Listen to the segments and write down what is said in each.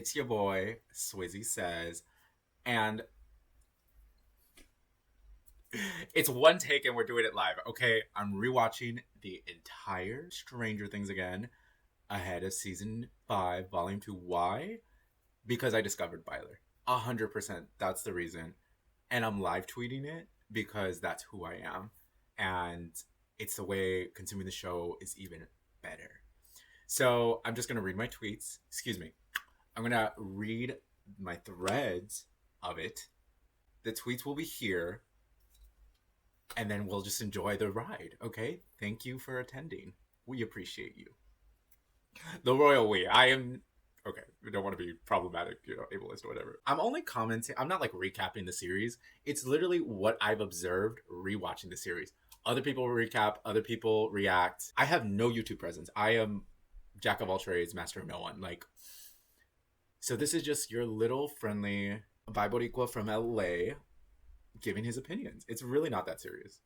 It's your boy, Swizzy Says, and it's one take and we're doing it live. Okay, I'm rewatching the entire Stranger Things again ahead of season 5, volume 2. Why? Because I discovered Byler. 100%. That's the reason. And I'm live tweeting it because that's who I am. And it's the way consuming the show is even better. So I'm just going to read my tweets. Excuse me. I'm going to read my threads of it. The tweets will be here. And then we'll just enjoy the ride. Okay? Thank you for attending. We appreciate you. The royal we. I am... Okay, we don't want to be problematic, ableist or whatever. I'm only commenting. I'm not like recapping the series. It's literally what I've observed rewatching the series. Other people recap, other people react. I have no YouTube presence. I am jack of all trades, master of no one. So this is just your little friendly boricua from LA giving his opinions. It's really not that serious.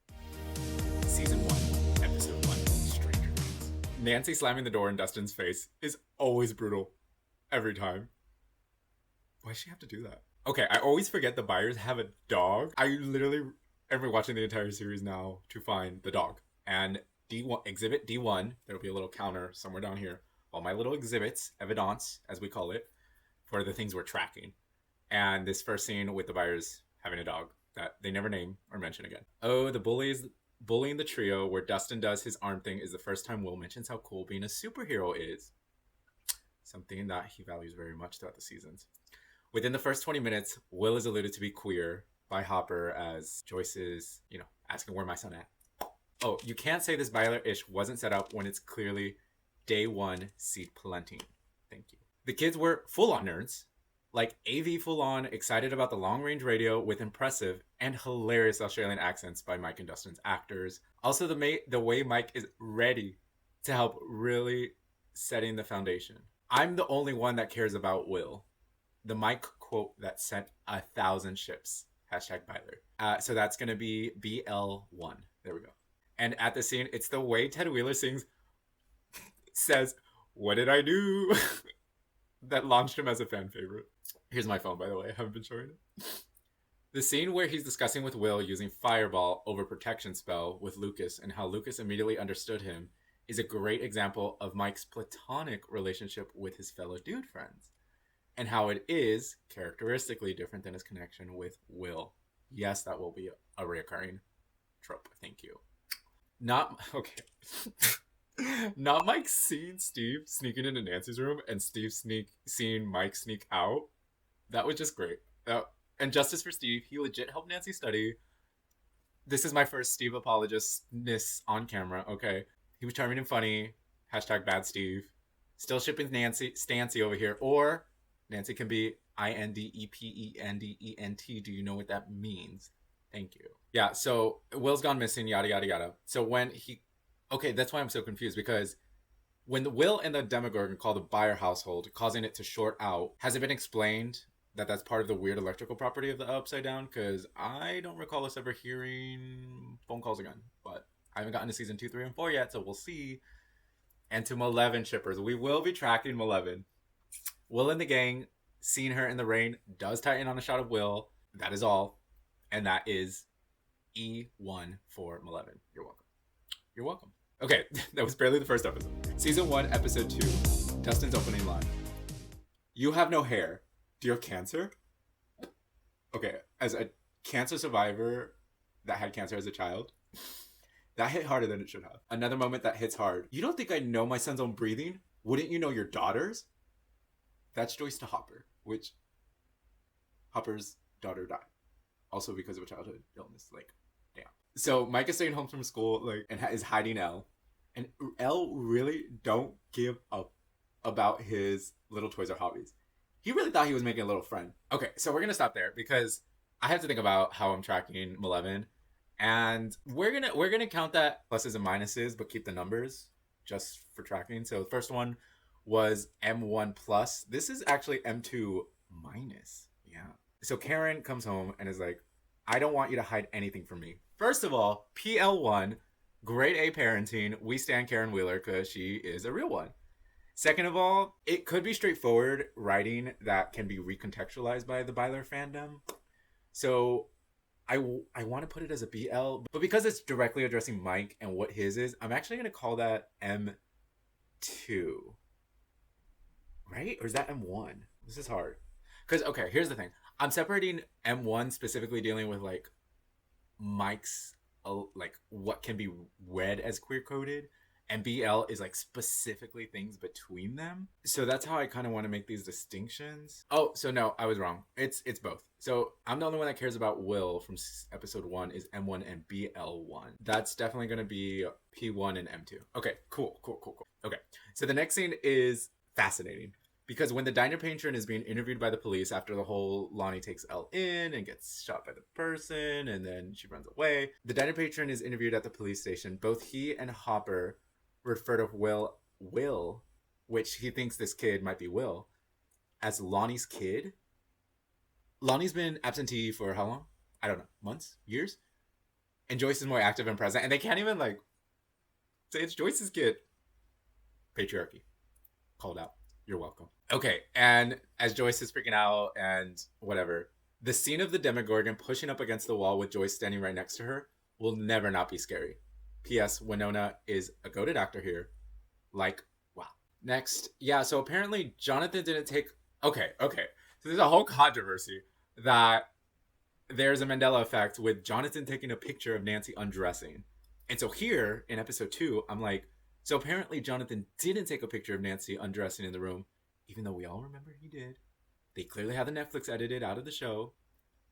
Season 1, episode 1, Stranger Things. Nancy slamming the door in Dustin's face is always brutal. Every time. Why does she have to do that? Okay, I always forget the Byers have a dog. I literally am watching the entire series now to find the dog. And D1, exhibit D1, there'll be a little counter somewhere down here. All my little exhibits, evidence, as we call it, for the things we're tracking. And this first scene with the Byers having a dog that they never name or mention again. Oh, the bullying the trio where Dustin does his arm thing is the first time Will mentions how cool being a superhero is. Something that he values very much throughout the seasons. Within the first 20 minutes, Will is alluded to be queer by Hopper as Joyce is, asking where my son at. Oh, you can't say this Byler-ish wasn't set up when it's clearly day 1 seed planting. Thank you. The kids were full-on nerds, like AV full-on, excited about the long-range radio with impressive and hilarious Australian accents by Mike and Dustin's actors. Also, the way Mike is ready to help really setting the foundation. I'm the only one that cares about Will. The Mike quote that sent 1,000 ships. #Byler. So that's going to be BL1. There we go. And at the scene, it's the way Ted Wheeler says, "What did I do?" that launched him as a fan favorite. Here's my phone, by the way. I haven't been showing it. The scene where he's discussing with Will using Fireball over protection spell with Lucas and how Lucas immediately understood him is a great example of Mike's platonic relationship with his fellow dude friends and how it is characteristically different than his connection with Will. Yes, that will be a reoccurring trope. Thank you. Not Mike seeing Steve sneaking into Nancy's room and Steve seeing Mike sneak out. That was just great. And justice for Steve. He legit helped Nancy study. This is my first Steve apologistness on camera, okay? He was charming and funny. #bad Steve. Still shipping Stancy over here. Or Nancy can be INDEPENDENT. Do you know what that means? Thank you. Yeah, so Will's gone missing, yada, yada, yada. So when okay, that's why I'm so confused, because when the Will and the Demogorgon call the Byer household, causing it to short out, has it been explained that that's part of the weird electrical property of the Upside Down? Because I don't recall us ever hearing phone calls again, but I haven't gotten to season 2, 3, and 4 yet, so we'll see. And to Maleven shippers, we will be tracking Maleven. Will and the gang, seeing her in the rain, does tie in on a shot of Will. That is all. And that is E1 for Maleven. You're welcome. You're welcome. Okay, that was barely the first episode. Season 1, episode 2. Dustin's opening line. You have no hair. Do you have cancer? Okay, as a cancer survivor that had cancer as a child, that hit harder than it should have. Another moment that hits hard. You don't think I know my son's own breathing? Wouldn't you know your daughter's? That's Joyce to Hopper, which Hopper's daughter died. Also because of a childhood illness. Damn. So Mike is staying home from school, and is hiding Elle. And Elle really don't give up about his little toys or hobbies. He really thought he was making a little friend. Okay, so we're going to stop there because I have to think about how I'm tracking Maleven. And we're gonna count that pluses and minuses, but keep the numbers just for tracking. So the first one was M1 plus. This is actually M2 minus. Yeah. So Karen comes home and is like, I don't want you to hide anything from me. First of all, PL1, grade A parenting. We stand Karen Wheeler because she is a real one. Second of all, it could be straightforward writing that can be recontextualized by the Byler fandom. So I want to put it as a BL, but because it's directly addressing Mike and what his is, I'm actually going to call that M2. Right? Or is that M1? This is hard. Because, okay, here's the thing. I'm separating M1 specifically dealing with, like, Mike's, like, what can be read as queer coded, and BL is, like, specifically things between them. So that's how I kind of want to make these distinctions. Oh, so no, I was wrong. It's both. So I'm the only one that cares about Will from episode 1 is M1 and BL1. That's definitely going to be P1 and M2. Okay, cool. Okay, so the next scene is fascinating. Because when the diner patron is being interviewed by the police after the whole Lonnie takes Elle in and gets shot by the person and then she runs away, the diner patron is interviewed at the police station. Both he and Hopper refer to Will, which he thinks this kid might be Will, as Lonnie's kid. Lonnie's been absentee for how long? I don't know. Months? Years? And Joyce is more active and present. And they can't even, like, say it's Joyce's kid. Patriarchy. Called out. You're welcome. Okay, and as Joyce is freaking out and whatever, the scene of the Demogorgon pushing up against the wall with Joyce standing right next to her will never not be scary. P.S. Winona is a goated actor here. Like, wow. Next, yeah, so apparently Jonathan didn't take... Okay. So there's a whole controversy that there's a Mandela effect with Jonathan taking a picture of Nancy undressing. And so here, in episode 2, I'm like, so apparently Jonathan didn't take a picture of Nancy undressing in the room, even though we all remember he did. They clearly had the Netflix edited out of the show,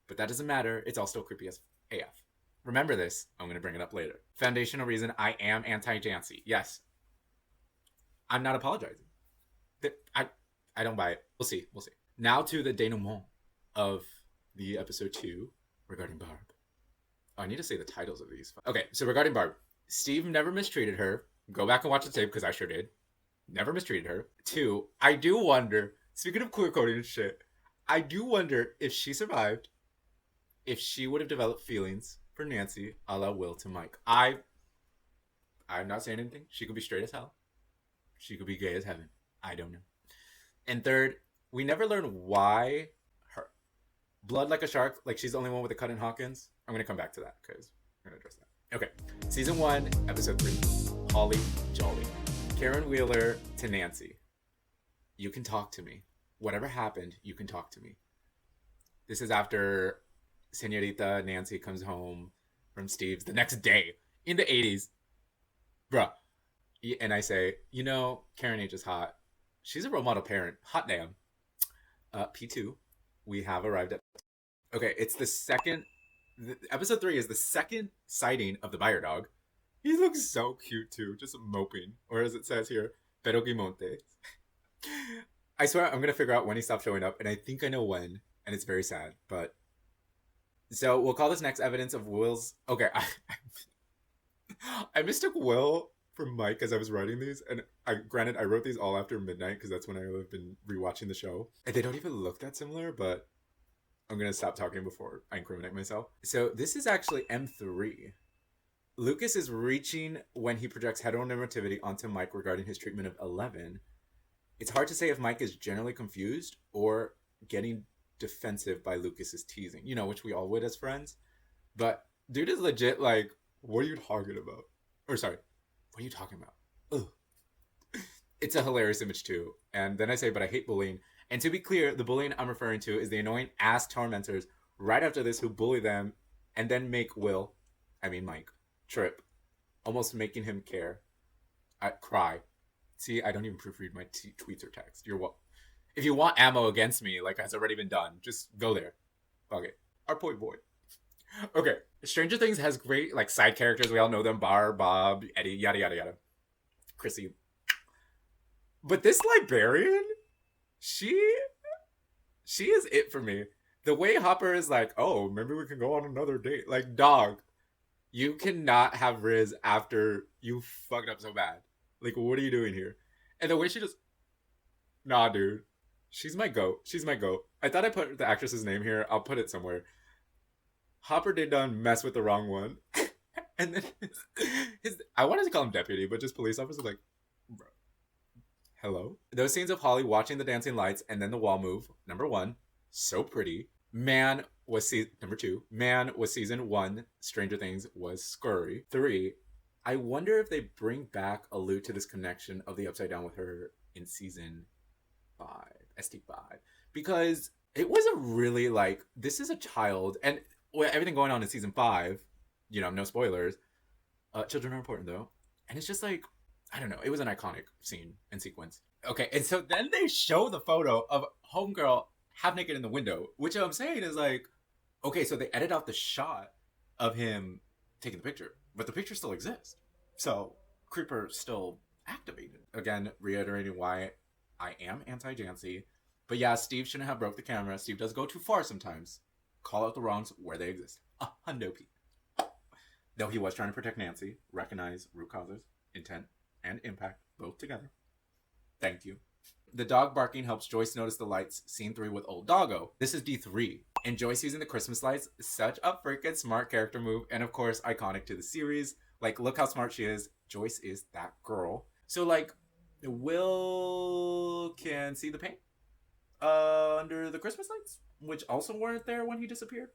but that doesn't matter. It's all still creepy as AF. Remember this. I'm going to bring it up later. Foundational reason I am anti-Jancy. Yes. I'm not apologizing. I don't buy it. We'll see. Now to the denouement of the episode 2 regarding Barb. Oh, I need to say the titles of these. Okay, so regarding Barb, Steve never mistreated her. Go back and watch the tape because I sure did. Never mistreated her. 2, I do wonder, speaking of queer coding and shit, I do wonder if she survived, if she would have developed feelings for Nancy a la Will to Mike. I'm not saying anything. She could be straight as hell. She could be gay as heaven. I don't know. And 3rd, we never learn why her. Blood like a shark, like she's the only one with a cut in Hawkins. I'm going to come back to that because we're going to address that. Okay, season 1, episode 3. Holly Jolly. Karen Wheeler to Nancy. You can talk to me. Whatever happened, you can talk to me. This is after Senorita Nancy comes home from Steve's the next day in the 80s. Bruh. And I say, you know, Karen H is hot. She's a role model parent. Hot damn. P2. We have arrived at... Okay, it's the second... Episode 3 is the second sighting of the Byer Dog. He looks so cute too, just moping. Or as it says here, pero que monte. I swear I'm going to figure out when he stopped showing up, and I think I know when, and it's very sad, but... So we'll call this next evidence of Will's... Okay, I mistook Will for Mike as I was writing these, and granted, I wrote these all after midnight, because that's when I have been rewatching the show. And they don't even look that similar, but I'm going to stop talking before I incriminate myself. So this is actually M3. Lucas is reaching when he projects heteronormativity onto Mike regarding his treatment of 11. It's hard to say if Mike is generally confused or getting defensive by Lucas's teasing, you know, which we all would as friends. But dude is legit like, what are you talking about? Or sorry, what are you talking about? Ugh. It's a hilarious image too. And then I say, but I hate bullying. And to be clear, the bullying I'm referring to is the annoying ass tormentors right after this who bully them and then make Mike, trip, almost making him care. I cry. See, I don't even proofread my tweets or text. If you want ammo against me, like has already been done, just go there. Okay, our boy. Okay, Stranger Things has great like side characters. We all know them: Barb, Bob, Eddie, yada yada yada. Chrissy. But this librarian, she is it for me. The way Hopper is like, oh, maybe we can go on another date. Like, dog, you cannot have Riz after you fucked up so bad. Like, what are you doing here? And the way she just... Nah, dude. She's my goat. I thought I put the actress's name here. I'll put it somewhere. Hopper did done mess with the wrong one. And then I wanted to call him deputy, but just police officer, like, bro. Hello? Those scenes of Holly watching the dancing lights and then the wall move, number one, so pretty. Number two, Man was season one, Stranger Things was scurry. Three, I wonder if they bring back allude to this connection of the Upside Down with her in season five, ST5. Because it was a really like, this is a child, and with everything going on in season five, no spoilers. Children are important though. And it's just like, I don't know. It was an iconic scene and sequence. Okay, and so then they show the photo of Homegirl half naked in the window, which I'm saying is like, okay, so they edit out the shot of him taking the picture, but the picture still exists. So Creeper still activated. Again, reiterating why I am anti-Jancy. But yeah, Steve shouldn't have broke the camera. Steve does go too far sometimes. Call out the wrongs where they exist. A hundo P. Though he was trying to protect Nancy, recognize root causes, intent, and impact both together. Thank you. The dog barking helps Joyce notice the lights, scene 3 with old doggo. This is D3. And Joyce using the Christmas lights, such a freaking smart character move, and of course, iconic to the series. Like, look how smart she is. Joyce is that girl. So, like, Will can see the paint under the Christmas lights, which also weren't there when he disappeared.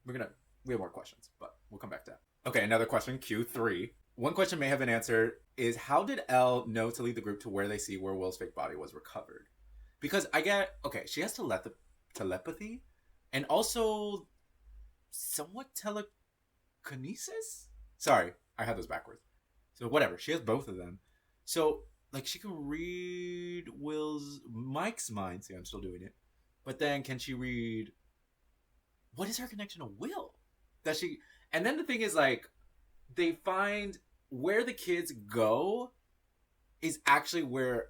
We have more questions, but we'll come back to that. Okay, another question, Q3. One question may have been answered is, how did Elle know to lead the group to where they see where Will's fake body was recovered? Because she has telepathy and also somewhat telekinesis? Sorry, I had those backwards. So whatever, she has both of them. So, like, she can read Mike's mind. See, I'm still doing it. But then can she read, what is her connection to Will? And then the thing is, like, they find where the kids go is actually where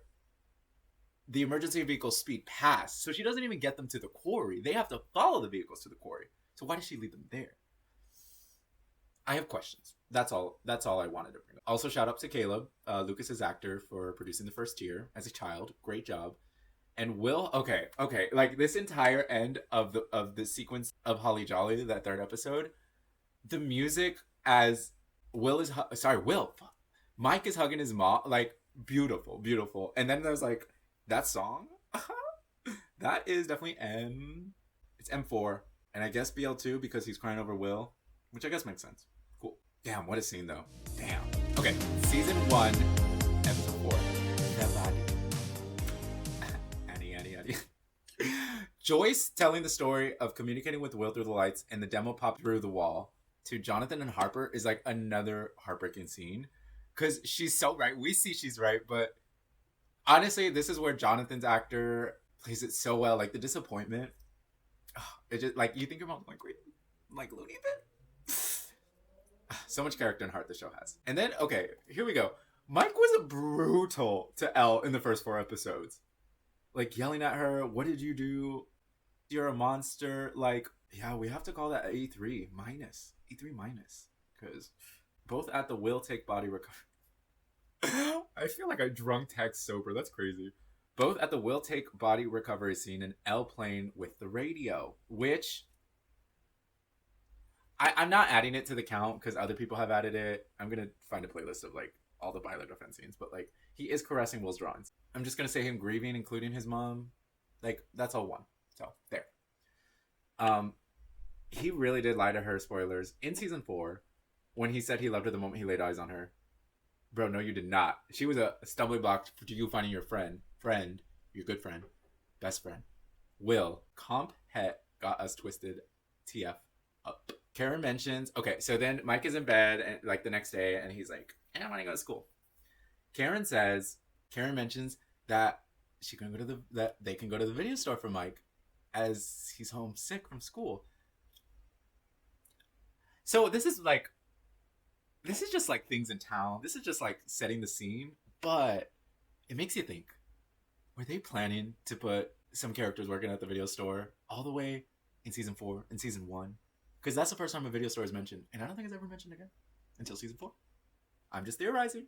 the emergency vehicle speed past. So she doesn't even get them to the quarry. They have to follow the vehicles to the quarry. So why does she lead them there? I have questions. That's all I wanted to bring up. Also, shout out to Caleb, Lucas's actor, for producing the first tier as a child. Great job. And Will, okay. Like, this entire end of the sequence of Holly Jolly, that third episode, the music as Mike is hugging his mom, like, beautiful. And then there's, like, that song. That is definitely it's M4. And I guess BL2 because he's crying over Will, which I guess makes sense. Cool. Damn, what a scene, though. Damn. Okay, season 1, episode 4. That body. Annie. Joyce telling the story of communicating with Will through the lights and the demo pop through the wall to Jonathan and Harper is like another heartbreaking scene. Because she's so right. We see she's right, but honestly, this is where Jonathan's actor plays it so well. Like, the disappointment. It just, like, you think your mom's like loony bit? So much character and heart the show has. And then, okay, here we go. Mike was brutal to Elle in the first 4 episodes. Like, yelling at her, what did you do? You're a monster. Like, yeah, we have to call that E3 minus. E3 minus. Because both at the will take body recovery. I feel like I drunk text sober. That's crazy. Both at the will take body recovery scene and Elle playing with the radio, which I'm not adding it to the count because other people have added it. I'm going to find a playlist of, like, all the Byler defense scenes, but, like, he is caressing Will's drawings. I'm just going to say him grieving, including his mom. Like, that's all one. So, there. He really did lie to her, spoilers, in season 4 when he said he loved her the moment he laid eyes on her. Bro, no, you did not. She was a stumbling block to you finding your friend, your good friend, best friend. Will, comp het got us twisted TF up. Karen mentions, okay, so then Mike is in bed and, like, the next day, and he's like, I don't want to go to school. Karen mentions that they can go to the video store for Mike as he's homesick from school. So this is just like things in town. This is just like setting the scene, but it makes you think, were they planning to put some characters working at the video store all the way in season 4 and season 1? Because that's the first time a video store is mentioned, and I don't think it's ever mentioned again until season 4. I'm just theorizing.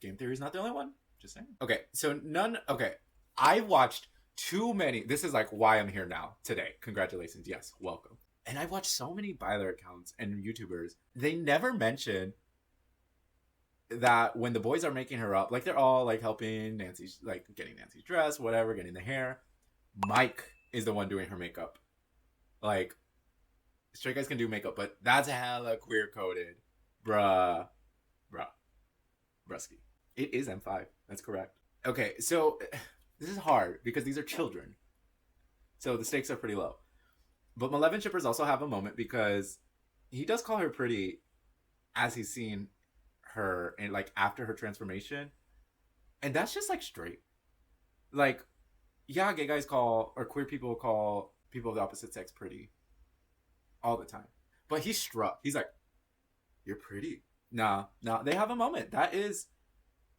Game theory is not the only one. Just saying. Okay, so I watched too many. This is like why I'm here now today. Congratulations. Yes, welcome. And I watched so many Byler accounts and YouTubers. They never mention that when the boys are making her up, like they're all like helping Nancy, like getting Nancy's dress, whatever, getting the hair. Mike is the one doing her makeup. Like, straight guys can do makeup, but that's hella queer coded. Bruh. Bruh. Brusky. It is M5. That's correct. Okay, so this is hard because these are children. So the stakes are pretty low. But Malevolent shippers also have a moment because he does call her pretty as he's seen her and like after her transformation. And that's just like straight. Like, yeah, gay guys call or queer people call people of the opposite sex pretty all the time. But he's struck. He's like, you're pretty. Nah, they have a moment. That is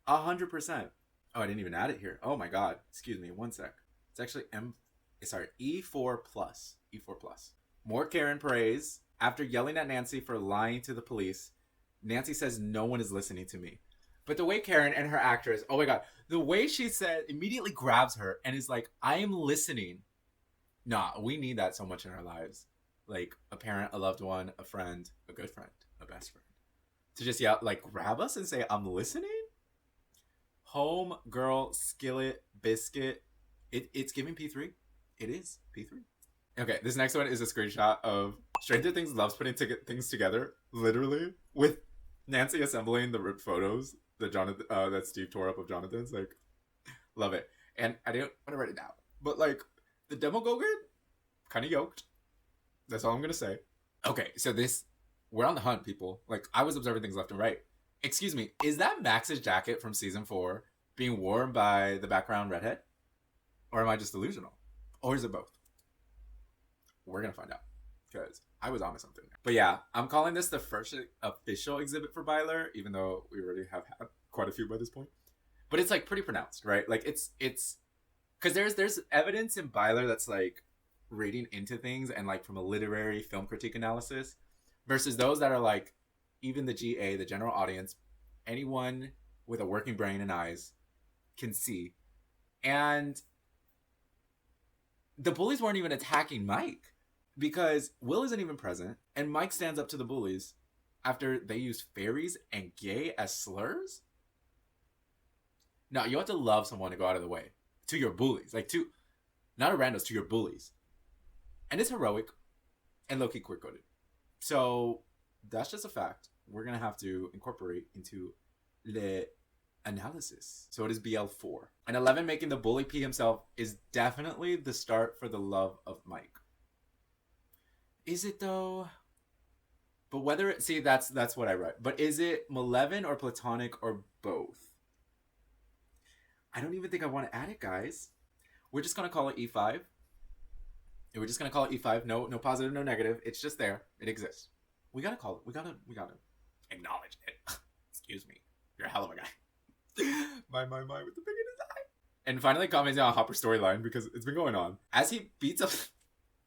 100%. Oh, I didn't even add it here. Oh my god. Excuse me. One sec. It's actually E4 plus. E4 plus. More Karen praise. After yelling at Nancy for lying to the police, Nancy says no one is listening to me. But the way Karen and her actress, oh my god, the way she said, immediately grabs her and is like, I am listening. Nah, we need that so much in our lives. Like a parent, a loved one, a friend, a good friend, a best friend. To just yell, like grab us and say, I'm listening? Home, girl, skillet, biscuit. It's giving P3. It is P3. Okay, this next one is a screenshot of Stranger Things loves putting things together, literally, with Nancy assembling the ripped photos that that Steve tore up of Jonathan's. Like, love it. And I didn't want to write it down, but like the Demogorgon, kind of yoked. That's all I'm gonna say. Okay, so we're on the hunt, people. Like, I was observing things left and right. Excuse me, is that Max's jacket from season 4 being worn by the background redhead, or am I just delusional, or is it both? We're gonna find out because I was onto something. But yeah, I'm calling this the first official exhibit for Byler, even though we already have had quite a few by this point. But it's like pretty pronounced, right? Like it's because there's evidence in Byler that's like reading into things and like from a literary film critique analysis, versus those that are like even the GA, the general audience, anyone with a working brain and eyes can see. And the bullies weren't even attacking Mike, because Will isn't even present, and Mike stands up to the bullies after they use fairies and gay as slurs? Now, you have to love someone to go out of the way to your bullies. Like, to, not a randos, to your bullies. And it's heroic and low-key queer-coded. So, that's just a fact we're going to have to incorporate into the analysis. So it is BL4. And 11 making the bully pee himself is definitely the start for the love of Mike. Is it though? But whether it, see, that's what I write. But is it Malevolent or platonic or both? I don't even think I want to add it, guys. We're just gonna call it E5. We're just gonna call it E5. No positive, no negative. It's just there. It exists. We gotta call it. We gotta acknowledge it. Excuse me. You're a hell of a guy. my with the big in his eye. And finally commenting on Hopper's storyline, because it's been going on. As he beats up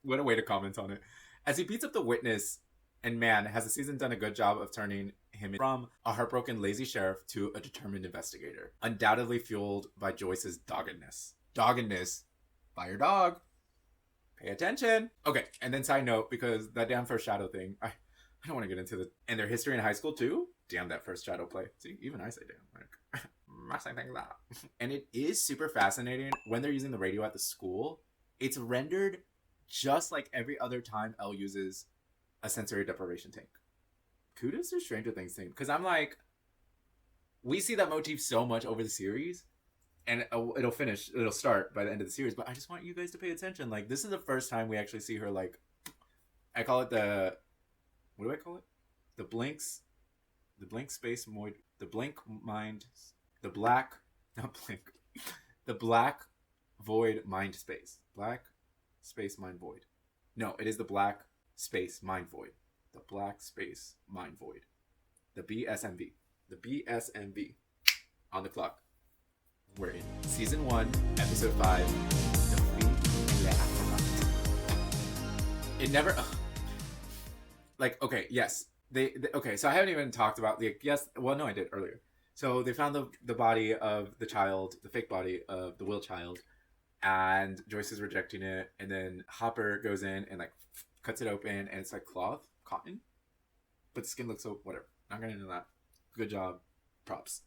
what a way to comment on it. As he beats up the witness, and man, has the season done a good job of turning him from a heartbroken, lazy sheriff to a determined investigator. Undoubtedly fueled by Joyce's doggedness. Doggedness. Byer Dog. Pay attention. Okay, and then side note, because that damn first shadow thing, I don't want to get into the... And their history in high school, too? Damn, that first shadow play. See, even I say damn. Like, I say things out. And it is super fascinating when they're using the radio at the school. It's rendered just like every other time Elle uses a sensory deprivation tank. Kudos to Stranger Things team. Because I'm like, we see that motif so much over the series. And it'll start by the end of the series. But I just want you guys to pay attention. Like, this is the first time we actually see her, like, I call it the... What do I call it? The blank space void. The blank mind. The black... Not blank. The black void mind space. Black space mind void. No, it is the black space mind void. The black space mind void. The BSMV. The BSMV. On the clock. We're in season 1, episode 5. Defeat Le Apparat. It never... Like, okay, yes. They okay, so I haven't even talked about the... Yes, well, no, I did earlier. So they found the body of the child, the fake body of the Will child, and Joyce is rejecting it, and then Hopper goes in and, like, cuts it open, and it's, like, cloth, cotton, but the skin looks so... Whatever. Not gonna into that. Good job. props.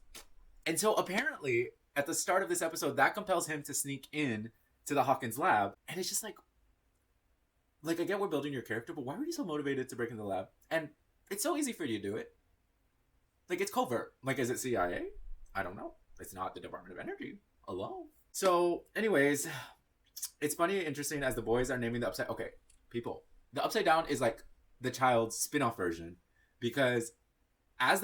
And so apparently, at the start of this episode, that compels him to sneak in to the Hawkins lab. And it's just like, I get we're building your character, but why were you so motivated to break into the lab? And it's so easy for you to do it. Like, it's covert. Like, is it CIA? I don't know. It's not the Department of Energy alone. So, anyways, it's funny and interesting as the boys are naming the Upside... Okay, people. The Upside Down is like the child's spin-off version. Because as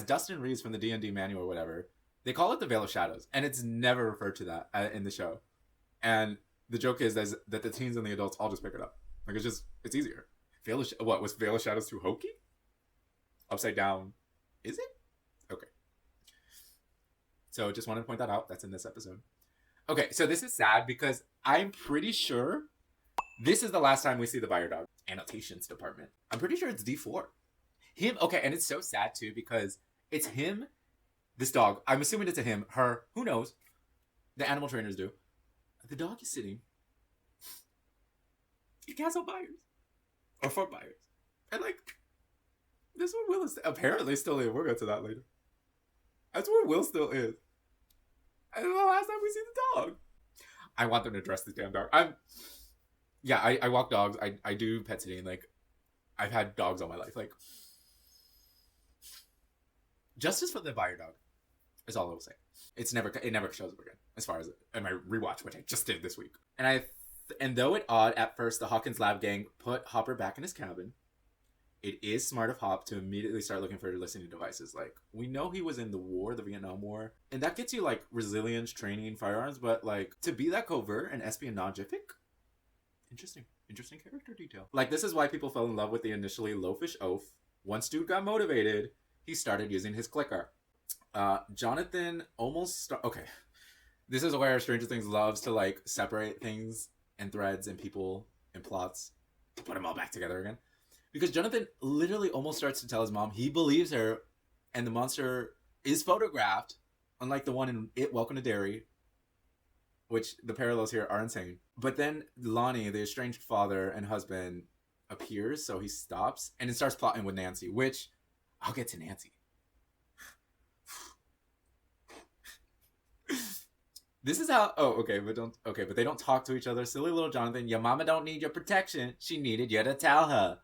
Dustin reads from the D&D manual or whatever, they call it the Veil of Shadows. And it's never referred to that in the show. And the joke is that the teens and the adults all just pick it up. Like, it's easier. Was Veil of Shadows too hokey? Upside Down, is it? Okay. So just wanted to point that out. That's in this episode. Okay, so this is sad because I'm pretty sure this is the last time we see the Byer Dog annotations department. I'm pretty sure it's D4. Okay, and it's so sad too because it's him, this dog. I'm assuming it's a him, her, who knows? The animal trainers do. The dog is sitting in Castle Byers. Or Fort Byers. And like, this is where Will is apparently still in. We'll get to that later. That's where Will still is. And the last time we see the dog. I want them to dress this damn dog. I walk dogs. I do pet sitting. Like, I've had dogs all my life. Like, justice for the Byer Dog is all I will say. It never shows up again, as far as in my rewatch, which I just did this week. And though it odd at first, the Hawkins lab gang put Hopper back in his cabin. It is smart of Hop to immediately start looking for listening devices. Like, we know he was in the Vietnam War, and that gets you like resilience, training, firearms. But like, to be that covert and espionagific, interesting character detail. Like, this is why people fell in love with the initially loafish oaf. Once dude got motivated, he started using his clicker. Jonathan okay. This is where Stranger Things loves to like separate things and threads and people and plots to put them all back together again. Because Jonathan literally almost starts to tell his mom he believes her and the monster is photographed, unlike the one in It, Welcome to Derry, which the parallels here are insane. But then Lonnie, the estranged father and husband, appears, so he stops and it starts plotting with Nancy, which I'll get to Nancy. This is how... but they don't talk to each other. Silly little Jonathan, your mama don't need your protection. She needed you to tell her.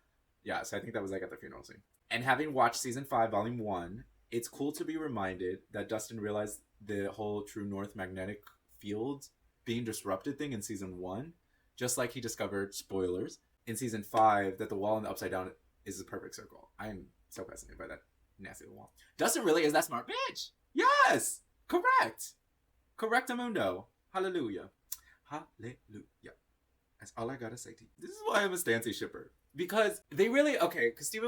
Yeah, so I think that was like at the funeral scene. And having watched season 5, volume 1, it's cool to be reminded that Dustin realized the whole True North magnetic field being disrupted thing in season 1, just like he discovered, spoilers, in season 5 that the wall in the Upside Down is the perfect circle. I am so fascinated by that nasty little wall. Dustin really is that smart bitch. Yes! Correct! Correctamundo. Hallelujah. Hallelujah. That's all I gotta say to you. This is why I'm a Stancy shipper. Because they really... Okay, because Steve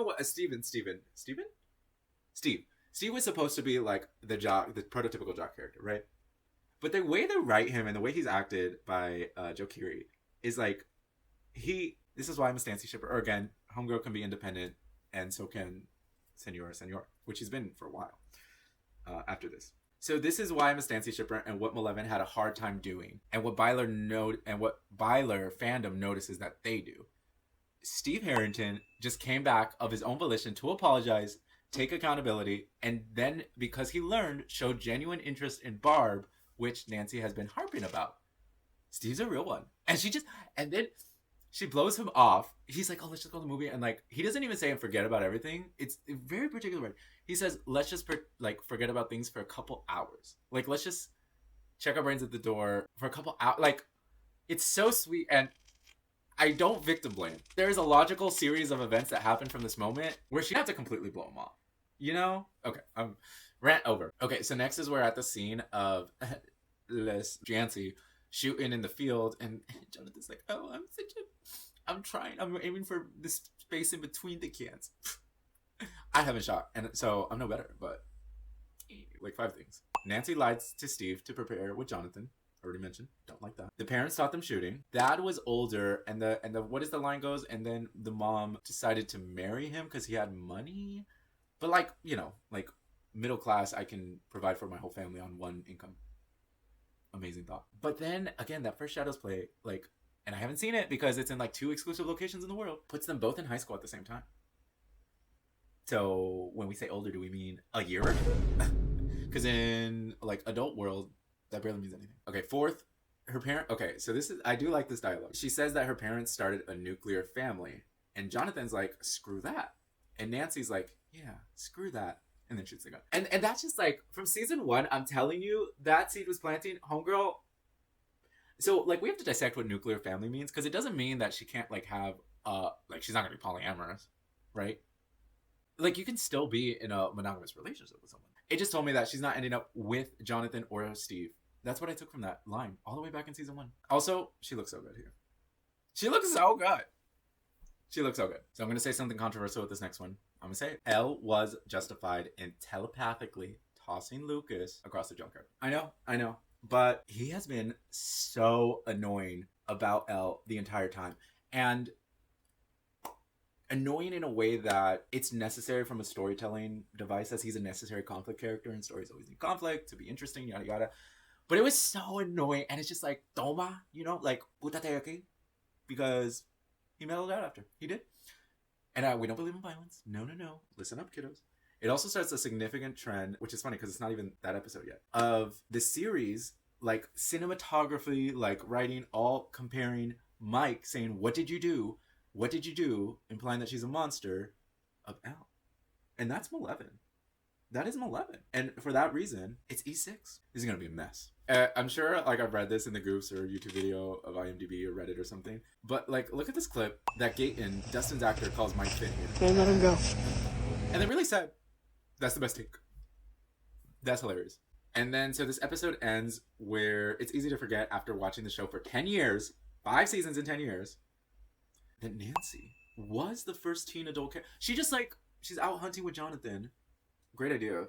was supposed to be like the prototypical jock character, right? But the way they write him and the way he's acted by Joe Keery is like... This is why I'm a Stancy shipper. Or again, homegirl can be independent and so can Senor, which he's been for a while after this. So this is why I'm a Stancy shipper and what Malevolent had a hard time doing. And what Byler fandom notices that they do. Steve Harrington just came back of his own volition to apologize, take accountability, and then, because he learned, showed genuine interest in Barb, which Nancy has been harping about. Steve's a real one. And then she blows him off. He's like, oh, let's just go to the movie. And like, he doesn't even say and forget about everything. It's a very particular word. He says, let's just forget about things for a couple hours. Like, let's just check our brains at the door for a couple hours. Like, it's so sweet. And I don't victim blame. There's a logical series of events that happen from this moment where she had to completely blow him off. You know? Okay, rant over. Okay, so next is we're at the scene of Les Jancy shooting in the field, and Jonathan's like, oh, I'm aiming for this space in between the cans. I haven't shot, and so I'm no better, but like 5 things. Nancy lied to Steve to prepare with Jonathan. Already mentioned, don't like that. The parents taught them shooting. Dad was older, and the what is the line goes? And then the mom decided to marry him because he had money. But like, you know, like middle class, I can provide for my whole family on one income. Amazing thought. But then again, that first Shadows play, like, and I haven't seen it because it's in like 2 exclusive locations in the world, puts them both in high school at the same time. So when we say older, do we mean a year or two? Because in like adult world, that barely means anything. Okay, fourth, her parent. Okay, so this is, I do like this dialogue. She says that her parents started a nuclear family, and Jonathan's like, screw that, and Nancy's like, yeah, screw that, and then shoots the gun. And that's just like from season 1. I'm telling you, that seed was planting. Homegirl. So like we have to dissect what nuclear family means, because it doesn't mean that she can't like have like she's not gonna be polyamorous, right? Like you can still be in a monogamous relationship with someone. It just told me that she's not ending up with Jonathan or Steve. That's what I took from that line all the way back in season 1. Also, she looks so good here. She looks so good. She looks so good. So I'm going to say something controversial with this next one. I'm going to say Elle was justified in telepathically tossing Lucas across the junkyard. I know. But he has been so annoying about Elle the entire time. And annoying in a way that it's necessary from a storytelling device, as he's a necessary conflict character and stories always need conflict to be interesting, yada yada. But it was so annoying, and it's just like, toma, you know, like, putate aquí, because he mellowed out after. He did. And we don't believe in violence. No. Listen up, kiddos. It also starts a significant trend, which is funny because it's not even that episode yet, of the series, like cinematography, like writing, all comparing Mike saying, what did you do? What did you do? Implying that she's a monster of Elle. And that's Malevolent. That is Malevolent. And for that reason, it's E6. This is going to be a mess. I'm sure like I've read this in the groups or YouTube video of IMDb or Reddit or something. But like, look at this clip that Gaten, Dustin's actor, calls Mike Finn here. Don't let him go. And they really said, that's the best take. That's hilarious. And then, so this episode ends where it's easy to forget after watching the show for 10 years, 5 seasons in 10 years, that Nancy was the first teen adult character. She just like, she's out hunting with Jonathan. Great idea.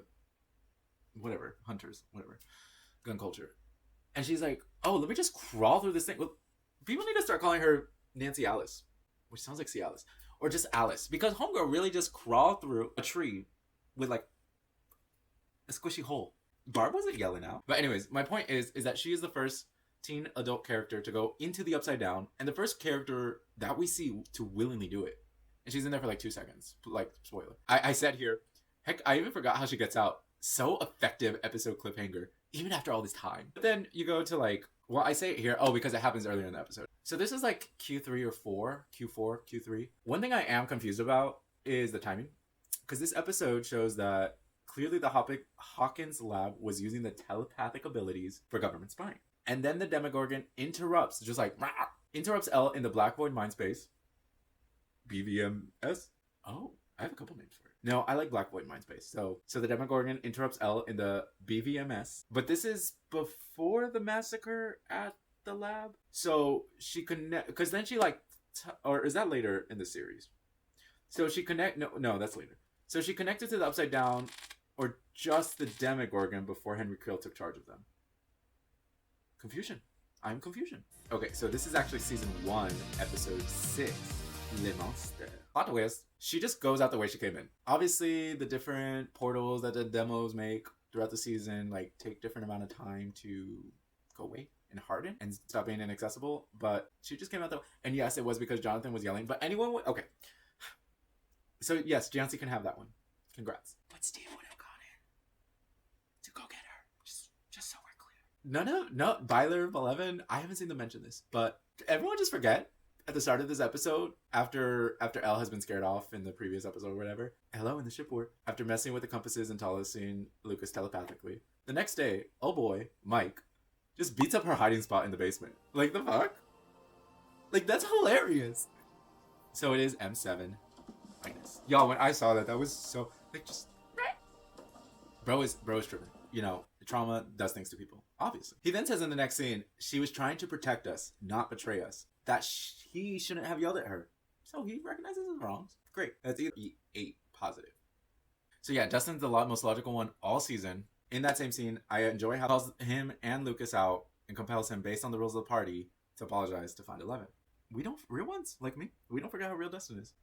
Whatever. Hunters. Whatever. Gun culture. And she's like, oh, let me just crawl through this thing. Well, people need to start calling her Nancy Alice, which sounds like Cialis. Or just Alice. Because Homegirl really just crawled through a tree with like a squishy hole. Barb wasn't yelling out. But anyways, my point is that she is the first teen adult character to go into the Upside Down, and the first character that we see to willingly do it. And she's in there for like 2 seconds. Like, spoiler. I said here, heck, I even forgot how she gets out. So effective episode cliffhanger, even after all this time. But then you go to like, well, I say it here, oh, because it happens earlier in the episode. So this is like Q3 or 4, Q4, Q3. One thing I am confused about is the timing. Because this episode shows that clearly the Hawkins lab was using the telepathic abilities for government spying. And then the Demogorgon interrupts, just like, rah, interrupts Elle in the Black Void mind space. BVMS? Oh, I have a couple names for it. No, I like Black Void mind space. So the Demogorgon interrupts Elle in the BVMS. But this is before the massacre at the lab. So she connect, because then she like, or is that later in the series? So she no, that's later. So she connected to the Upside Down, or just the Demogorgon before Henry Creel took charge of them. Confusion. I'm confusion. Okay, so this is actually season 1, episode 6, Le Monster. Plot twist. She just goes out the way she came in. Obviously, the different portals that the demos make throughout the season like take different amount of time to go away and harden and stop being inaccessible. But she just came out the way. And yes, it was because Jonathan was yelling. But anyone would. Okay. So yes, Jancy can have that one. Congrats. But Steve would have gone in to go get her. Just so we're clear. No, Byler-nation. I haven't seen them mention this, but everyone just forget at the start of this episode, after Elle has been scared off in the previous episode or whatever. Hello in the shipboard. After messing with the compasses and tossing Lucas telepathically, the next day, oh boy, Mike just beats up her hiding spot in the basement. Like the fuck? Like that's hilarious. So it is M7. Y'all, when I saw that was so like just bro is tripping. You know, trauma does things to people, obviously. He then says in the next scene, she was trying to protect us, not betray us. That he shouldn't have yelled at her. So he recognizes his wrongs. Great. That's either E8 positive. So yeah, Dustin's the most logical one all season. In that same scene, I enjoy how he calls him and Lucas out and compels him based on the rules of the party to apologize to Find 11. Real ones like me, we don't forget how real Dustin is.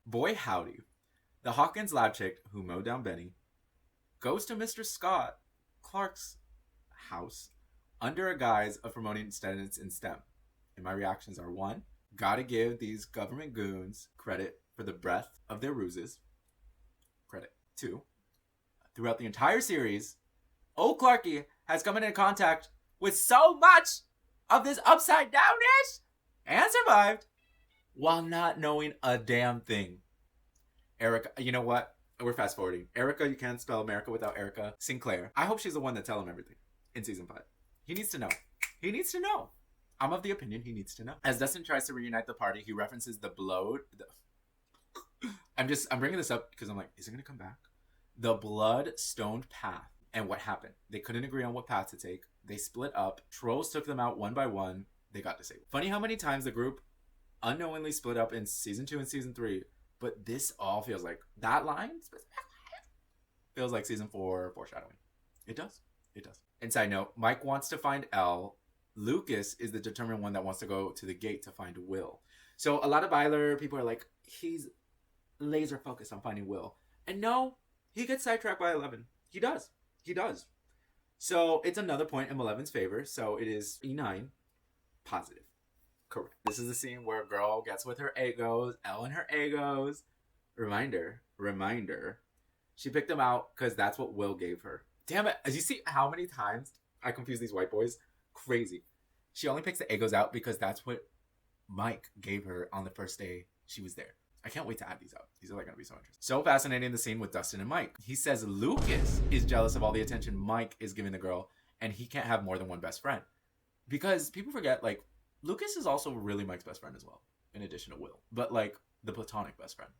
Boy howdy, the Hawkins lab chick who mowed down Benny goes to Mr. Scott Clark's house under a guise of promoting students in STEM. And my reactions are 1, gotta give these government goons credit for the breadth of their ruses. Credit. 2, throughout the entire series, old Clarky has come into contact with so much of this upside downness and survived while not knowing a damn thing. Erica, you know what? We're fast forwarding. Erica, you can't spell America without Erica Sinclair. I hope she's the one to tell him everything in season 5. He needs to know. He needs to know. I'm of the opinion he needs to know. As Dustin tries to reunite the party, he references the blood. I'm bringing this up because I'm like, is it going to come back? The blood-stoned path. And what happened? They couldn't agree on what path to take. They split up. Trolls took them out one by one. They got disabled. Funny how many times the group unknowingly split up in season 2 and season 3. But this all feels like that line feels like season 4 foreshadowing. It does. It does. And side note, Mike wants to find Elle. Lucas is the determined one that wants to go to the gate to find Will. So a lot of Byler people are like, he's laser focused on finding Will. And no, he gets sidetracked by 11. He does. He does. So it's another point in Eleven's favor. So it is E9 positive. Correct. This is the scene where a girl gets with her egos, Elle and her egos. Reminder. She picked them out because that's what Will gave her. Damn it. As you see how many times I confuse these white boys? Crazy. She only picks the egos out because that's what Mike gave her on the first day she was there. I can't wait to add these up. These are like going to be so interesting. So fascinating, the scene with Dustin and Mike. He says Lucas is jealous of all the attention Mike is giving the girl, and he can't have more than one best friend. Because people forget, like, Lucas is also really Mike's best friend as well, in addition to Will. But, like, the platonic best friend.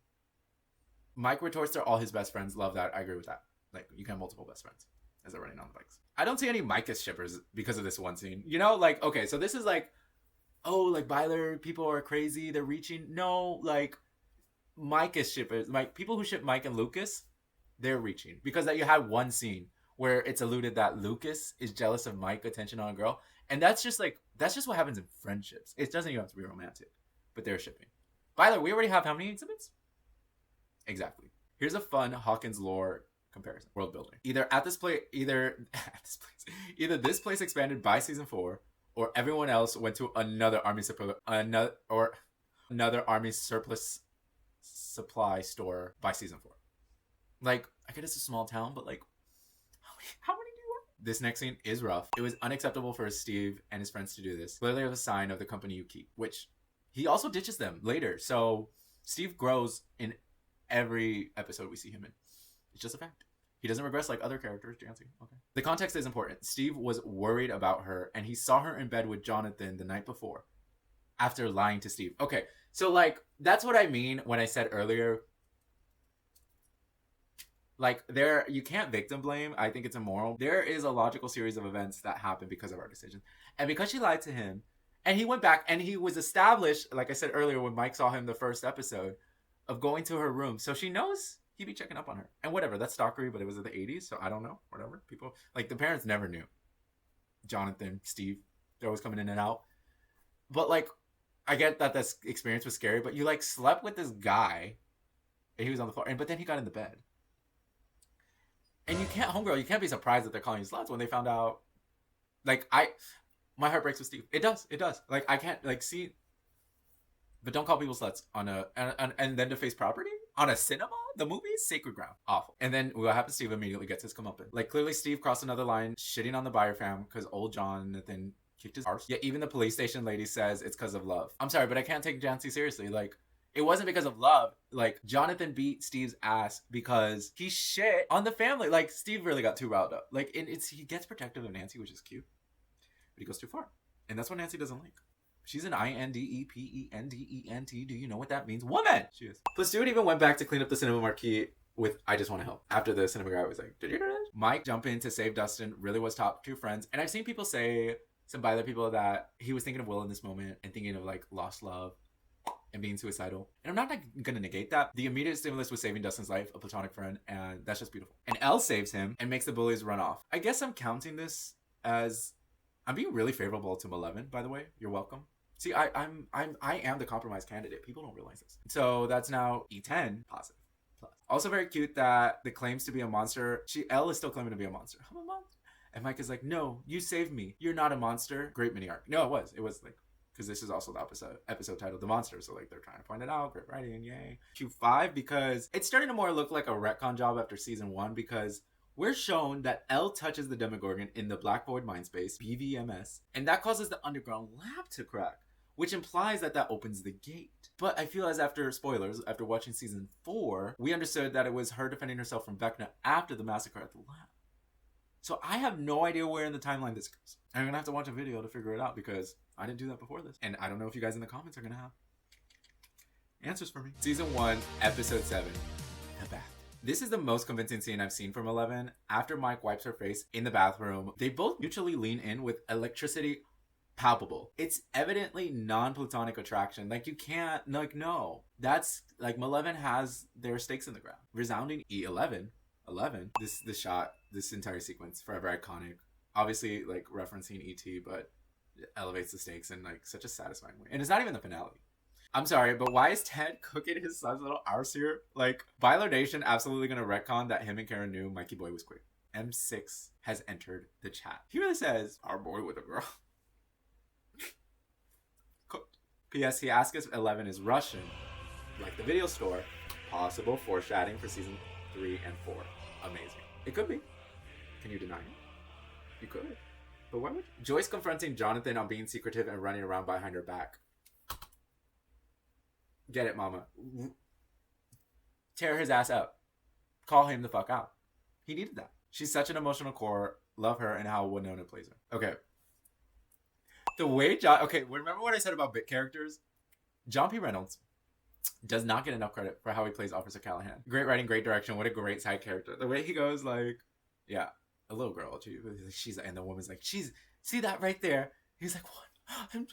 Mike retorts to all his best friends. Love that. I agree with that. Like, you can have multiple best friends as they're running on the bikes. I don't see any Micah shippers because of this one scene. You know, like, okay, so this is like, oh, like, Byler, people are crazy, they're reaching. No, like, Micah shippers, like, people who ship Mike and Lucas, they're reaching. Because that you had one scene where it's alluded that Lucas is jealous of Mike's attention on a girl. And that's just what happens in friendships. It doesn't even have to be romantic. But they're shipping. Byler, we already have how many exhibits? Exactly. Here's a fun Hawkins lore comparison. World building. Either this place expanded by season 4, or everyone else went to another army surplus supply store by season 4. Like, I get it's a small town, but like, how many do you want? This next scene is rough. It was unacceptable for Steve and his friends to do this. Clearly a sign of the company you keep, which he also ditches them later. So Steve grows in every episode we see him in. It's just a fact. He doesn't regress like other characters, Jancy. Okay. The context is important. Steve was worried about her, and he saw her in bed with Jonathan the night before after lying to Steve. Okay, so like, that's what I mean when I said earlier, like, you can't victim blame. I think it's immoral. There is a logical series of events that happen because of our decisions. And because she lied to him, and he went back, and he was established, like I said earlier when Mike saw him the first episode, of going to her room. So she knows he'd be checking up on her. And whatever, that's stalkery, but it was in the 80s, so I don't know. Whatever. People, like, the parents never knew. Jonathan, Steve, they're always coming in and out. But, like, I get that this experience was scary, but you, like, slept with this guy, and he was on the floor, but then he got in the bed. And you can't, homegirl, you can't be surprised that they're calling you sluts when they found out. Like, my heart breaks with Steve. It does. Like, I can't, like, see, but don't call people sluts on and then to face property? On a cinema? The movie's sacred ground. Awful. And then what happens, Steve immediately gets his comeuppance. Like, clearly Steve crossed another line, shitting on the Byer fam, because old Jonathan kicked his arse. Yet even the police station lady says it's because of love. I'm sorry, but I can't take Jancy seriously. Like, it wasn't because of love. Like, Jonathan beat Steve's ass because he shit on the family. Like, Steve really got too riled up. Like, he gets protective of Nancy, which is cute. But he goes too far. And that's what Nancy doesn't like. She's an INDEPENDENT. Do you know what that means? Woman! She is. Plus, Stuart even went back to clean up the cinema marquee with I just want to help. After the cinema guy was like, did you hear that? Mike jump in to save Dustin really was top 2 friends. And I've seen people say, some by other people, that he was thinking of Will in this moment and thinking of like lost love and being suicidal. And I'm not going to negate that. The immediate stimulus was saving Dustin's life, a platonic friend, and that's just beautiful. And Elle saves him and makes the bullies run off. I guess I'm counting this as, I'm being really favorable to 11, by the way. You're welcome. See, I am the compromise candidate. People don't realize this. So that's now E10 positive. Plus. Also very cute that the claims to be a monster, Elle is still claiming to be a monster. I'm a monster. And Mike is like, no, you saved me. You're not a monster. Great mini arc. No, it was like, because this is also the episode titled The Monster. So like, they're trying to point it out. Great writing, yay. Q5, because it's starting to more look like a retcon job after season 1, because we're shown that L touches the Demogorgon in the Black Void Mindspace, BVMS, and that causes the underground lab to crack, which implies that that opens the gate. But I feel as after, spoilers, after watching season 4, we understood that it was her defending herself from Vecna after the massacre at the lab. So I have no idea where in the timeline this goes. I'm gonna have to watch a video to figure it out because I didn't do that before this. And I don't know if you guys in the comments are gonna have answers for me. Season 1, episode 7, The Bath. This is the most convincing scene I've seen from 11. After Mike wipes her face in the bathroom, they both mutually lean in with electricity palpable. It's evidently non-platonic attraction. Like, you can't, like, no. That's, like, Maleven has their stakes in the ground. Resounding E11. 11. This shot, this entire sequence, forever iconic. Obviously, like, referencing E.T., but it elevates the stakes in, like, such a satisfying way. And it's not even the finale. I'm sorry, but why is Ted cooking his son's little arse here? Like, Byler-nation absolutely gonna retcon that him and Karen knew Mikey Boy was quick. M6 has entered the chat. He really says, our boy with a girl. Cooked. P.S. He asks if 11 is Russian, like the video store. Possible foreshadowing for season 3 and 4. Amazing. It could be. Can you deny it? You could. But why would you? Joyce confronting Jonathan on being secretive and running around behind her back. Get it, mama. Tear his ass up. Call him the fuck out. He needed that. She's such an emotional core. Love her and how Winona plays her. Okay. The way John... Okay, remember what I said about bit characters? John P. Reynolds does not get enough credit for how he plays Officer Callahan. Great writing, great direction. What a great side character. The way he goes like... Yeah, a little girl. She's... And the woman's like, see that right there? He's like, what?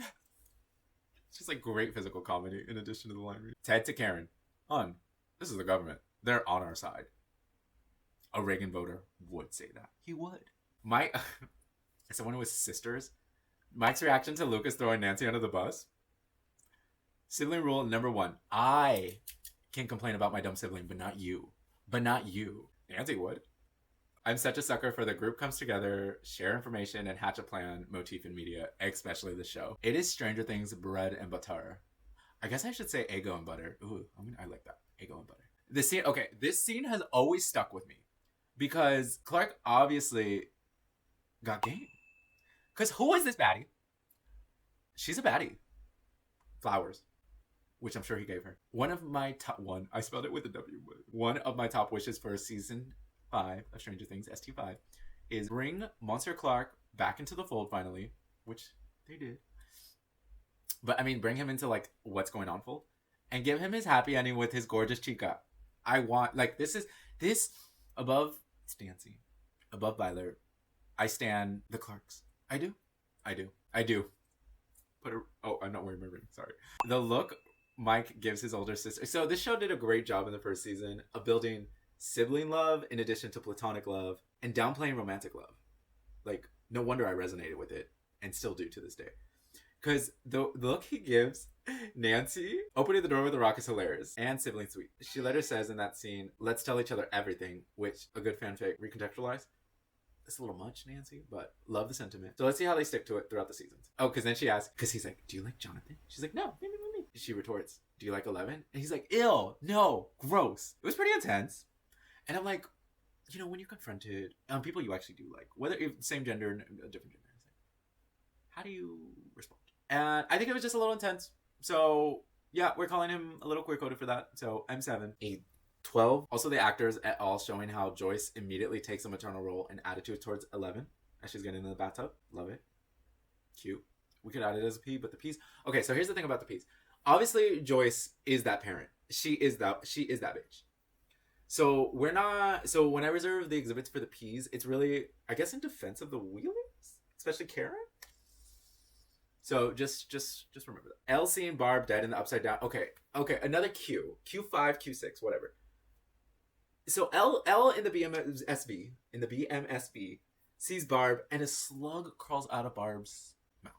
It's just like great physical comedy in addition to the line reading. Ted to Karen. Hun, this is the government. They're on our side. A Reagan voter would say that. He would. Mike, as someone who was sisters, Mike's reaction to Lucas throwing Nancy under the bus. Sibling rule number 1. I can complain about my dumb sibling, but not you. But not you. Nancy would. I'm such a sucker for the group comes together, share information, and hatch a plan motif in media, especially the show. It is Stranger Things bread and butter. I guess I should say Eggo and butter. Ooh, I like that. Eggo and butter. This scene has always stuck with me because Clark obviously got game. Because who is this baddie? She's a baddie. Flowers, which I'm sure he gave her. One of my top I spelled it with a W. One of my top wishes for season 5 of Stranger Things, ST5, is bring Monster Clark back into the fold finally, which they did. But I mean, bring him into like what's going on fold, and give him his happy ending with his gorgeous chica. I want like this above Stancy, above Byler. I stand the Clarks. I do. I'm not wearing my ring. Sorry. The look Mike gives his older sister. So this show did a great job in the first season of building sibling love in addition to platonic love and downplaying romantic love. Like, no wonder I resonated with it and still do to this day. Because the look he gives Nancy opening the door with a rock is hilarious and sibling sweet. She later says in that scene, let's tell each other everything, which a good fanfic recontextualized. It's a little much, Nancy, but love the sentiment. So let's see how they stick to it throughout the seasons. Oh, because then she asks, because he's like, do you like Jonathan? She's like, no, me. She retorts, do you like 11? And he's like, ew, no, gross. It was pretty intense. And I'm like, you know, when you're confronted people you actually do like, whether same gender, a different gender, how do you respond? And I think it was just a little intense. So yeah, we're calling him a little queer-coded for that. So M7. A 12. Also the actors at all showing how Joyce immediately takes a maternal role and attitude towards 11 as she's getting in the bathtub. Love it. Cute. We could add it as a P, but the P's. Okay, so here's the thing about the P's. Obviously, Joyce is that parent. She is that bitch. So when I reserve the exhibits for the P's, it's really, I guess, in defense of the Wheelers, especially Karen. So just remember that. Elle seeing Barb dead in the upside down. Okay, another Q. Q5, Q6, whatever. So Elle in the BMSB sees Barb and a slug crawls out of Barb's mouth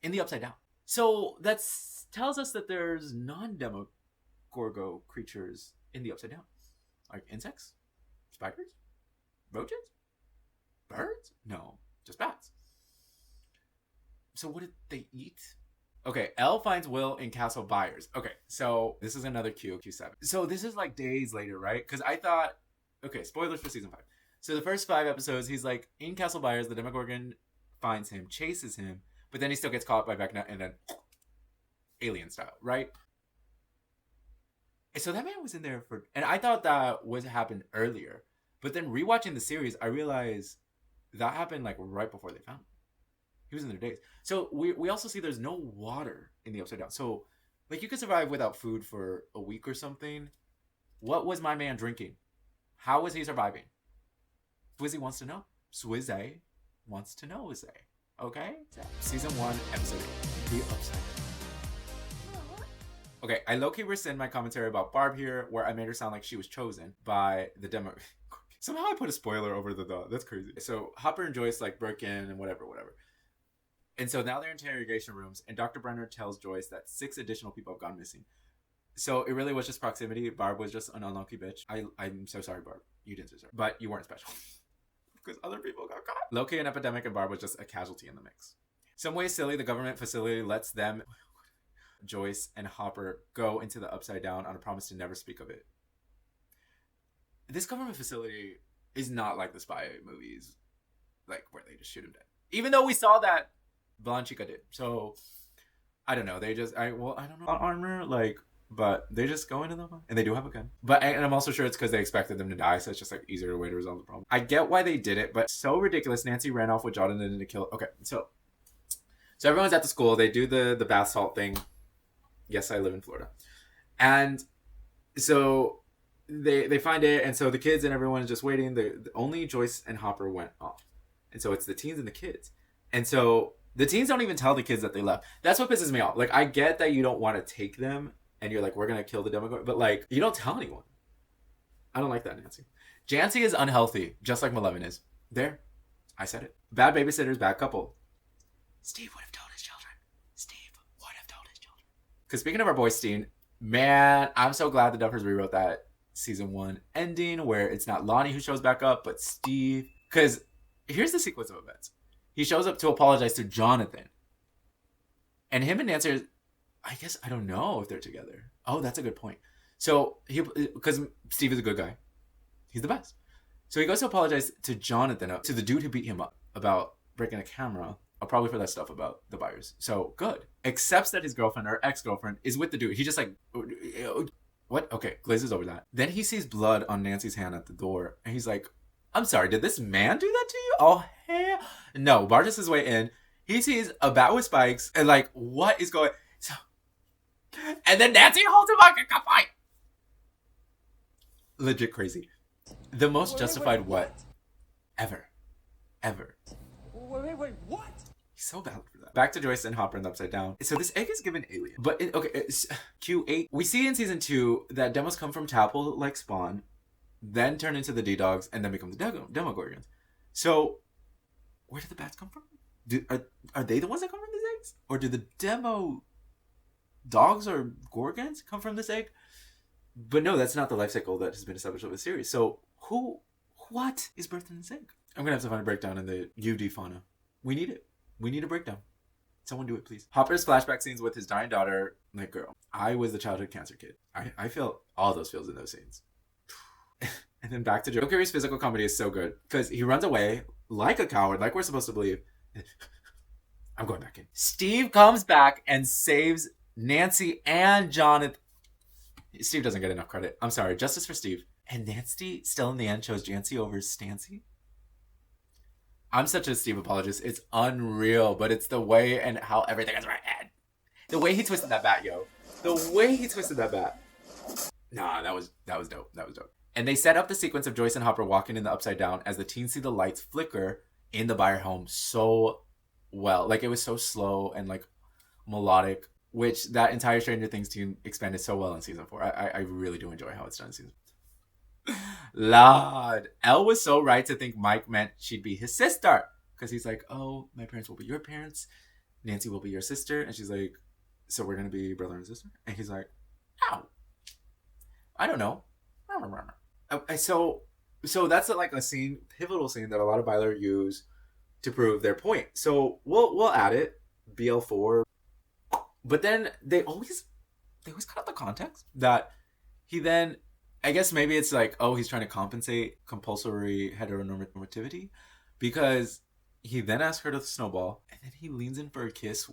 in the upside down. So that tells us that there's non-Demogorgo creatures in the upside down. Like insects? Spiders? Roaches? Birds? No, just bats. So what did they eat? Okay, Elle finds Will in Castle Byers. Okay, so this is another Q7. So this is like days later, right? Because I thought, okay, spoilers for season 5. So the first 5 episodes, he's like in Castle Byers. The Demogorgon finds him, chases him, but then he still gets caught by Vecna, and then alien style, right? And so that man was in there for, and I thought that was happened earlier, but then rewatching the series, I realized that happened like right before they found him. He was in their days. So we also see there's no water in the Upside Down. So like you could survive without food for a week or something. What was my man drinking? How was he surviving? Swizzy wants to know. Swizzy wants to know, is they? Okay? Season 1, episode 8. The Upside Down. Okay, I low-key rescind my commentary about Barb here, where I made her sound like she was chosen by the demo. Somehow I put a spoiler over the dog. That's crazy. So Hopper and Joyce like break in and whatever. And so now they're in interrogation rooms, and Dr. Brenner tells Joyce that 6 additional people have gone missing. So it really was just proximity. Barb was just an unlucky bitch. I'm so sorry, Barb. You didn't deserve it. But you weren't special. Because other people got caught. Loki, an epidemic, and Barb was just a casualty in the mix. Some way silly, the government facility lets them, Joyce and Hopper, go into the Upside Down on a promise to never speak of it. This government facility is not like the spy movies, like where they just shoot him dead. Even though we saw that Blonde Chica did. So, I don't know. They just, I don't know. Armor, like, but they just go into them, and they do have a gun. But, and I'm also sure it's because they expected them to die, so it's just like easier way to resolve the problem. I get why they did it, but so ridiculous. Nancy ran off with Jonathan to kill. Okay, so everyone's at the school. They do the bath salt thing. Yes, I live in Florida. And so they find it, and so the kids and everyone is just waiting. The only Joyce and Hopper went off. And so it's the teens and the kids. And so the teens don't even tell the kids that they left. That's what pisses me off. Like, I get that you don't want to take them, and you're like, we're going to kill the Demogorgon. But, like, you don't tell anyone. I don't like that, Nancy. Jancy is unhealthy, just like Malevolent is. There. I said it. Bad babysitters, bad couple. Steve would have told his children. Steve would have told his children. Because speaking of our boy Steen, man, I'm so glad the Duffers rewrote that season 1 ending where it's not Lonnie who shows back up, but Steve. Because here's the sequence of events. He shows up to apologize to Jonathan. And him and Nancy are, I guess, I don't know if they're together. Oh, that's a good point. So, because Steve is a good guy. He's the best. So he goes to apologize to Jonathan, to the dude who beat him up about breaking a camera, probably for that stuff about the Byers. So, good. Accepts that his girlfriend or ex-girlfriend is with the dude. He just like, what? Okay, glazes over that. Then he sees blood on Nancy's hand at the door. And he's like, I'm sorry, did this man do that to you? Oh, hell. No, barges his way in. He sees a bat with spikes. And like, what is going... So, and then Nancy holds him like a fight. Legit crazy. The most justified what? Ever. Wait, what? He's so valid for that. Back to Joyce and Hopper in the Upside Down. So this egg is given alien. But, it's Q8. We see in season 2 that demos come from Tadpole like spawn, then turn into the D-Dogs, and then become the Demogorgons. So, where did the bats come from? Are they the ones that come from these eggs? Or do the Demo dogs or Gorgons come from this egg? But no, that's not the life cycle that has been established over the series. So, what is birthed in this egg? I'm going to have to find a breakdown in the UD fauna. We need it. We need a breakdown. Someone do it, please. Hopper's flashback scenes with his dying daughter. Like, girl, I was the childhood cancer kid. I feel all those feels in those scenes. And then back to Joe Carey's physical comedy is so good. Because he runs away like a coward, like we're supposed to believe. I'm going back in. Steve comes back and saves Nancy and Jonathan. Steve doesn't get enough credit. I'm sorry. Justice for Steve. And Nancy still in the end chose Jancy over Stancy. I'm such a Steve apologist. It's unreal, but it's the way and how everything is right. The way he twisted that bat, yo. The way he twisted that bat. Nah, that was dope. That was dope. And they set up the sequence of Joyce and Hopper walking in the Upside Down as the teens see the lights flicker in the Byer home so well. Like, it was so slow and like melodic, which that entire Stranger Things team expanded so well in season 4. I really do enjoy how it's done in season 4. Lord, Elle was so right to think Mike meant she'd be his sister. Because he's like, oh, my parents will be your parents. Nancy will be your sister. And she's like, so we're going to be brother and sister? And he's like, no. I don't know. So that's like a scene, pivotal scene that a lot of Byler use to prove their point. So we'll add it, BL4. But then they always cut out the context that he then I guess maybe it's like, oh, he's trying to compensate compulsory heteronormativity, because he then asks her to snowball, and then he leans in for a kiss,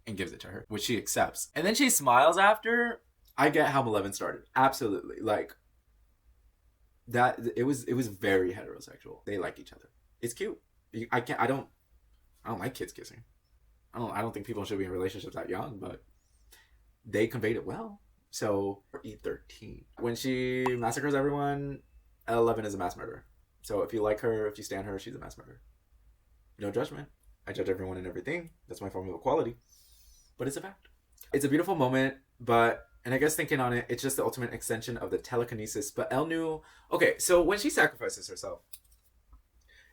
and gives it to her, which she accepts, and then she smiles after. I get how Malevolent started, absolutely. Like that, it was very heterosexual. They like each other. It's cute. I don't like kids kissing. I don't think people should be in relationships that young, but they conveyed it well. So E13, when she massacres everyone, 11 is a mass murderer. So if you like her, if you stand her, she's a mass murderer. No judgment. I judge everyone and everything. That's my form of equality. But it's a fact. It's a beautiful moment, and I guess thinking on it, it's just the ultimate extension of the telekinesis. But Elle knew. Okay, so when she sacrifices herself,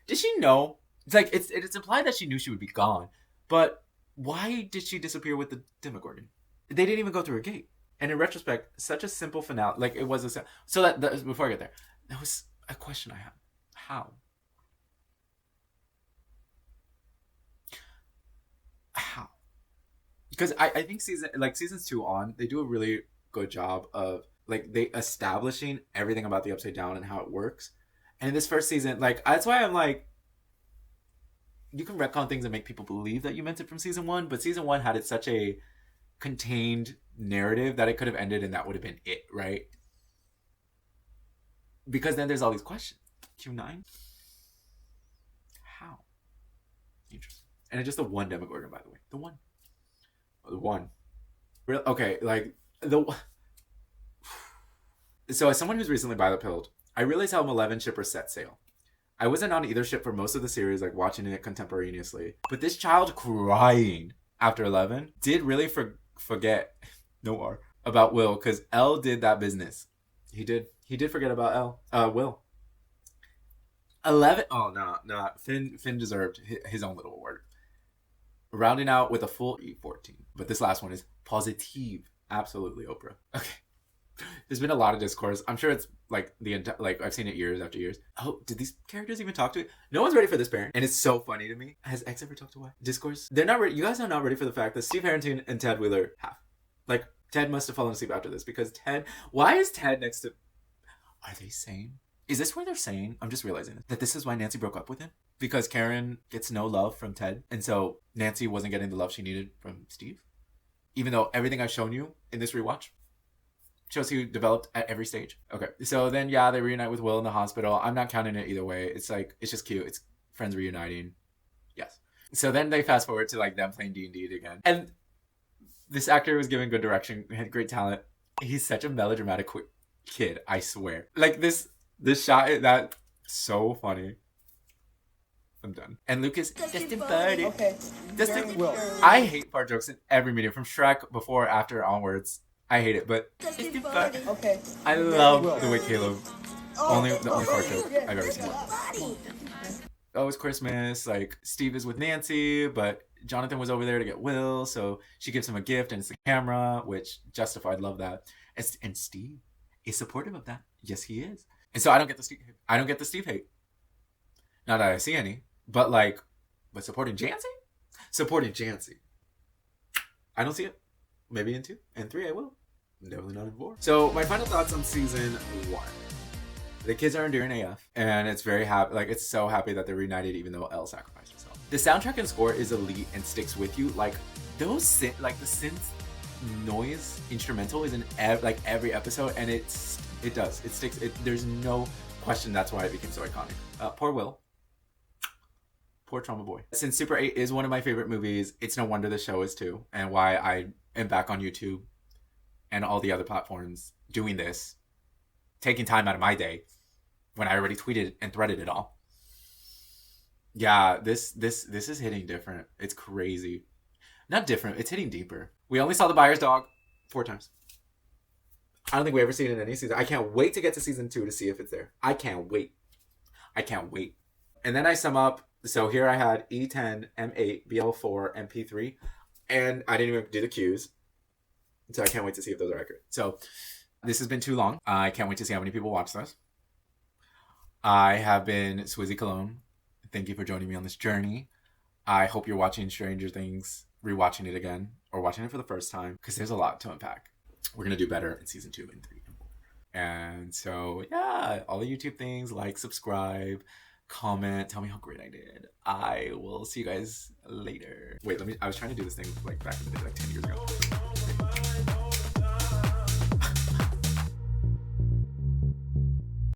did she know? It's like it's implied that she knew she would be gone, but why did she disappear with the Demogorgon? They didn't even go through a gate. And in retrospect, such a simple finale. Like, it was so that before I get there, that was a question I had. How? Because I think seasons 2 on, they do a really good job of like they establishing everything about the Upside Down and how it works. And in this first season, like, that's why I'm like, you can retcon things and make people believe that you meant it from season 1, but season 1 had such a contained narrative that it could have ended and that would have been it, right? Because then there's all these questions. Q9? How? Interesting. And it's just the one Demogorgon, by the way. The one. Real okay, like So as someone who's recently Byler-pilled, I realized how Malevolent shippers set sail. I wasn't on either ship for most of the series, like watching it contemporaneously. But this child crying after 11 did really forget about Will, because Elle did that business. He did forget about Will. 11. Oh no. Finn deserved his own little award. Rounding out with a full E14. But this last one is positive. Absolutely, Oprah. Okay. There's been a lot of discourse. I'm sure it's like I've seen it years after years. Oh, did these characters even talk to it? No one's ready for this parent. And it's so funny to me. Has X ever talked to Y? Discourse? They're not ready. You guys are not ready for the fact that Steve Harrington and Ted Wheeler have. Like, Ted must have fallen asleep after this, because why is Ted next to... Are they saying? Is this where they're saying? I'm just realizing that this is why Nancy broke up with him? Because Karen gets no love from Ted, and so Nancy wasn't getting the love she needed from Steve? Even though everything I've shown you in this rewatch shows he developed at every stage. Okay, so then they reunite with Will in the hospital. I'm not counting it either way. It's like, it's just cute. It's friends reuniting. Yes. So then they fast forward to like them playing D&D again. And this actor was given good direction, had great talent. He's such a melodramatic kid, I swear. Like this shot, that's so funny. I'm done. And Lucas, Justin Buddy. Okay. Justin Will. I hate fart jokes in every medium, from Shrek, before, after, onwards. I hate it, but Justin Buddy. Okay. I love the way Caleb. The only fart joke I've ever seen. Oh, it's Christmas. Like, Steve is with Nancy, but Jonathan was over there to get Will, so she gives him a gift, and it's the camera, which justified. Love that. And Steve is supportive of that. Yes, he is. And so I don't get the Steve hate. Not that I see any, but supporting Jancy? Supporting Jancy. I don't see it. Maybe in 2 and 3 I will. Definitely not in 4. So my final thoughts on season 1. The kids are enduring AF, and it's very happy. Like, it's so happy that they're reunited, even though Elle sacrificed herself. The soundtrack and score is elite and sticks with you. Like, the synth noise instrumental is in every episode, and it does. It sticks. There's no question that's why it became so iconic. Poor Will. Poor trauma boy. Since Super 8 is one of my favorite movies, it's no wonder the show is too, and why I am back on YouTube and all the other platforms doing this, taking time out of my day when I already tweeted and threaded it all. Yeah, this is hitting different. It's crazy. Not different, it's hitting deeper. We only saw the Byer Dog 4 times. I don't think we ever seen it in any season. I can't wait to get to season 2 to see if it's there. I can't wait. And then I sum up. So here I had E10, M8, BL4, MP3, and I didn't even do the Qs. So I can't wait to see if those are accurate. So this has been too long. I can't wait to see how many people watch this. I have been Swizzy Colón. Thank you for joining me on this journey. I hope you're watching Stranger Things, rewatching it again, or watching it for the first time, because there's a lot to unpack. We're going to do better in season 2 and 3. And so, yeah, all the YouTube things, like, subscribe, comment, tell me how great I did. I will see you guys later. Wait, I was trying to do this thing like back in the day, like 10 years ago.